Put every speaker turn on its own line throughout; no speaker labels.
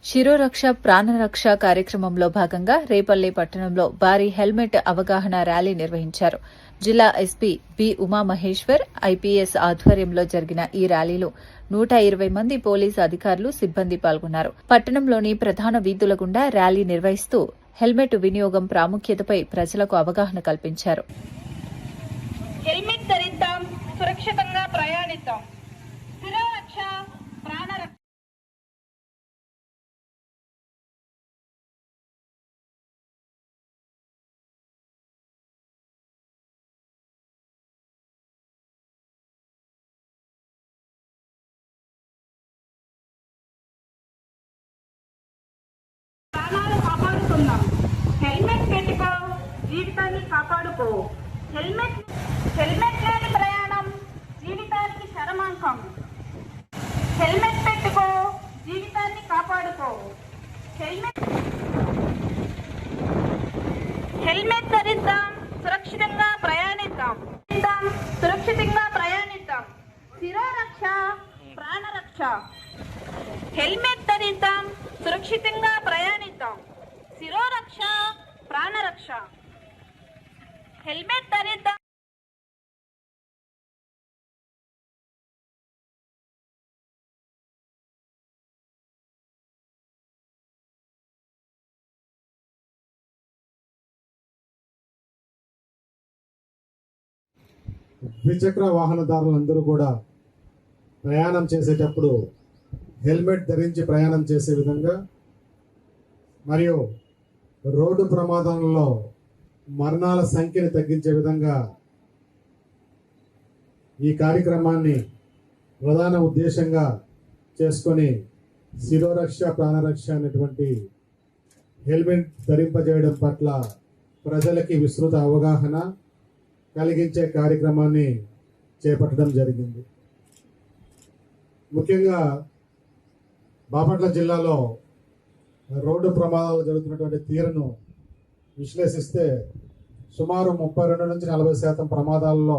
శిరోరక్ష ప్రాణరక్ష కార్యక్రమంలో భాగంగా రేపల్లె పట్టణంలో భారీ హెల్మెట్ అవగాహన ర్యాలీ నిర్వహించారు. జిల్లా ఎస్పీ బి ఉమామహేశ్వర్ ఐపీఎస్ ఆధ్వర్యంలో జరిగిన ఈ ర్యాలీలో 120 మంది పోలీసు అధికారులు, సిబ్బంది పాల్గొన్నారు. పట్టణంలోని ప్రధాన వీధుల గుండా ర్యాలీ నిర్వహిస్తూ హెల్మెట్ వినియోగం ప్రాముఖ్యతపై ప్రజలకు అవగాహన కల్పించారు.
హెల్మెట్ ధరిద్దాం, సురక్షితంగా ప్రయాణిద్దాం. శిరోరక్ష ప్రాణరక్ష. ప్రాణాలు కాపాడుకుందాం. హెల్మెట్ పెట్టుకో, జీవితాన్ని కాపాడుకో. హెల్మెట్ లేని ప్రయాణం జీవితానికి శరమాంకం. హెల్మెట్ పెట్టుకో, జీవితాన్ని కాపాడుకో. హెల్మెట్ ధరిద్దాం, సురక్షితంగా ప్రయాణిద్దాం. సురక్షితంగా ప్రయాణిద్దాం. శిరోరక్ష ప్రాణరక్ష. హెల్మెట్ ధరిద్దాం, సురక్షితంగా ప్రయాణిద్దాం. శిరోరక్ష ప్రాణరక్ష. హెల్మెట్ ధరిద్దాం.
ద్విచక్ర వాహనదారులందరూ కూడా ప్రయాణం చేసేటప్పుడు హెల్మెట్ ధరించి ప్రయాణం చేసే విధంగా మరియు రోడ్డు ప్రమాదంలో మరణాల సంఖ్యను తగ్గించే విధంగా ఈ కార్యక్రమాన్ని ప్రధాన ఉద్దేశంగా చేసుకొని శిరోరక్ష ప్రాణరక్ష అనేటువంటి హెల్మెట్ ధరింపజేయడం పట్ల ప్రజలకి విస్తృత అవగాహన కలిగించే కార్యక్రమాన్ని చేపట్టడం జరిగింది. ముఖ్యంగా బాపట్ల జిల్లాలో రోడ్డు ప్రమాదాలు జరుగుతున్నటువంటి తీరును విశ్లేషిస్తే సుమారు 32 నుంచి 40% ప్రమాదాల్లో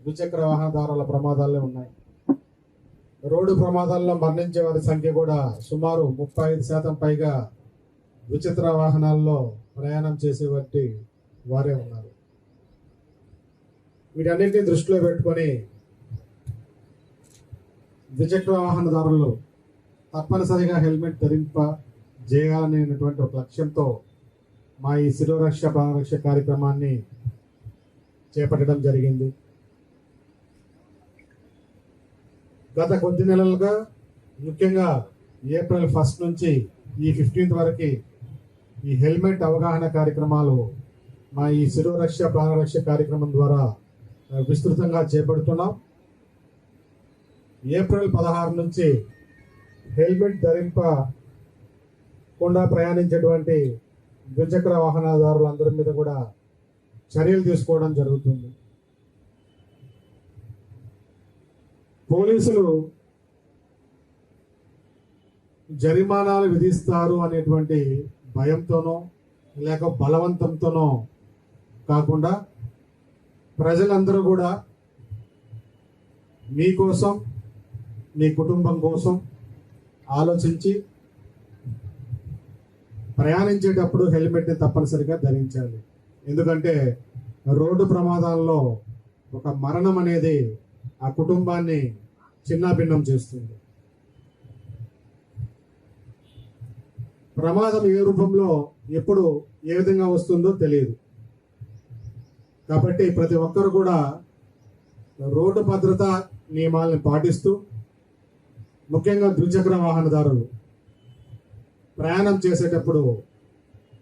ద్విచక్ర వాహనదారుల ప్రమాదాలే ఉన్నాయి. రోడ్డు ప్రమాదాల్లో మరణించే వారి సంఖ్య కూడా సుమారు 35% పైగా ద్విచక్ర వాహనాల్లో ప్రయాణం చేసేవాటి వారే ఉన్నారు. వీటన్నింటినీ దృష్టిలో పెట్టుకొని ద్విచక్ర వాహనదారులు తప్పనిసరిగా హెల్మెట్ ధరింపజేయాలనేటువంటి ఒక లక్ష్యంతో మా ఈ శిరోరక్ష ప్రాణరక్ష కార్యక్రమాన్ని చేపట్టడం జరిగింది. గత కొద్ది నెలలుగా ముఖ్యంగా ఏప్రిల్ 1 నుంచి ఈ 15th వరకు ఈ హెల్మెట్ అవగాహన కార్యక్రమాలు మా ఈ శిరోరక్ష ప్రాణరక్ష కార్యక్రమం ద్వారా విస్తృతంగా చేపడుతున్నాం. ఏప్రిల్ 16 నుంచి హెల్మెట్ ధరింపకుండా ప్రయాణించేటువంటి ద్విచక్ర వాహనదారులందరి మీద కూడా చర్యలు తీసుకోవడం జరుగుతుంది. పోలీసులు జరిమానాలు విధిస్తారు అనేటువంటి భయంతోనో లేక బలవంతంతోనో కాకుండా ప్రజలందరూ కూడా మీకోసం, మీ కుటుంబం కోసం ఆలోచించి ప్రయాణించేటప్పుడు హెల్మెట్ని తప్పనిసరిగా ధరించాలి. ఎందుకంటే రోడ్డు ప్రమాదాల్లో ఒక మరణం అనేది ఆ కుటుంబాన్ని చిన్నాభిన్నం చేస్తుంది. ప్రమాదం ఏ రూపంలో ఎప్పుడు ఏ విధంగా వస్తుందో తెలియదు. కాబట్టి ప్రతి ఒక్కరు కూడా రోడ్డు భద్రత నియమాలను పాటిస్తూ, ముఖ్యంగా ద్విచక్ర వాహనదారులు ప్రయాణం చేసేటప్పుడు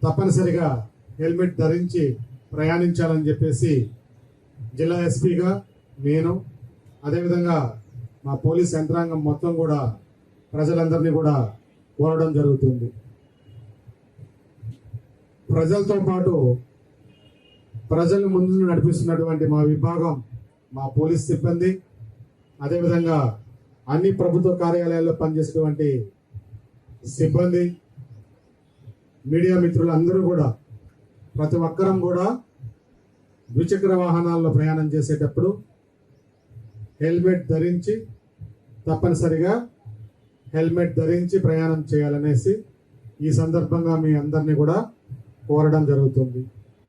తప్పనిసరిగా హెల్మెట్ ధరించి ప్రయాణించాలని చెప్పేసి జిల్లా ఎస్పీగా నేను, అదేవిధంగా మా పోలీస్ యంత్రాంగం మొత్తం కూడా ప్రజలందరినీ కూడా కోరడం జరుగుతుంది. ప్రజలతో పాటు ప్రజల ముందు నడిపిస్తున్నటువంటి మా విభాగం, మా పోలీస్ సిబ్బంది, అదేవిధంగా అన్ని ప్రభుత్వ కార్యాలయాల్లో పనిచేసేటువంటి సిబ్బంది, మీడియా మిత్రులందరూ కూడా ప్రతి ఒక్కరం కూడా ద్విచక్ర వాహనాల్లో ప్రయాణం చేసేటప్పుడు హెల్మెట్ ధరించి తప్పనిసరిగా హెల్మెట్ ధరించి ప్రయాణం చేయాలనేసి ఈ సందర్భంగా మీ అందరినీ కూడా కోరడం జరుగుతుంది.